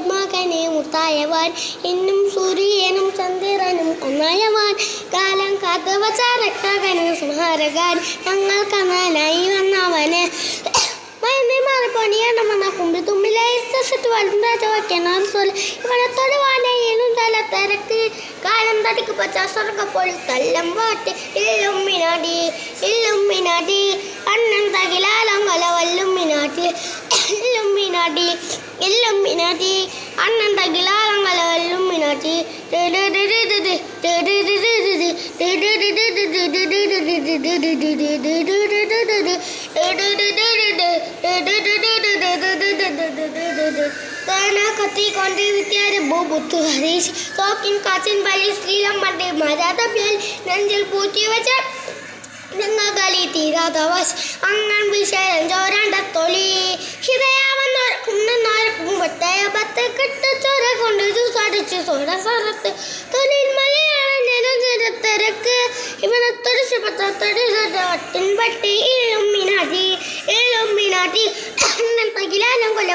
മകനെ മുത്തായവാൻ എന്നും സൂര്യനും ചന്ദ്രനും ഒന്നായവാൻ കാലം കാത്തവചാരക്കകനും സംഹാരകാൻ ഞങ്ങൾ കനാലായി വന്നവന് പണിയണമെന്ന കുമ്പി തുമ്പിലായിട്ട് വളർന്ന സോല് ഇവനെ തൊടുവാനും തല തിരക്ക് കാലം തടിക്ക് പച്ച സ്വർഗപ്പോൾ തല്ലം പാട്ട് ഇല്ലുമ്മിനാടി അണ്ണൻ തകിലാലം കല വല്ലുമ്മിനാട്ടി ഇല്ലുമ്മിനാട്ടി അണ്ണൻ തകിലാലം കല വല്ലുമ്മിനാട്ടി കത്തിക്കൊണ്ട് വിദ്യാരെ ബോബുത്തു ഹരീഷ് തോക്കിൻ കാച്ചിൻ വലി ശ്രീലമ്മന്റെ മരാത പേൽ നെഞ്ചിൽ പൂറ്റി വെച്ച ഞങ്ങളി തീരാതവശ് അങ്ങൻ വിഷയം ചോരണ്ട തൊളി ഹിതയാവന്നോർക്കും വട്ടയ ബത്ത് കിട്ടു ചോര കൊണ്ട് ചൂസടിച്ച് സോട സറത്ത് തൊഴിൽ മലയാള ജനത്തിരക്ക് ഇവനെ തൊടിച്ചപ്പത്തിൻ പട്ടി ഇല്ലുമ്മിനാട്ടി തകിലാനം കൊല്ല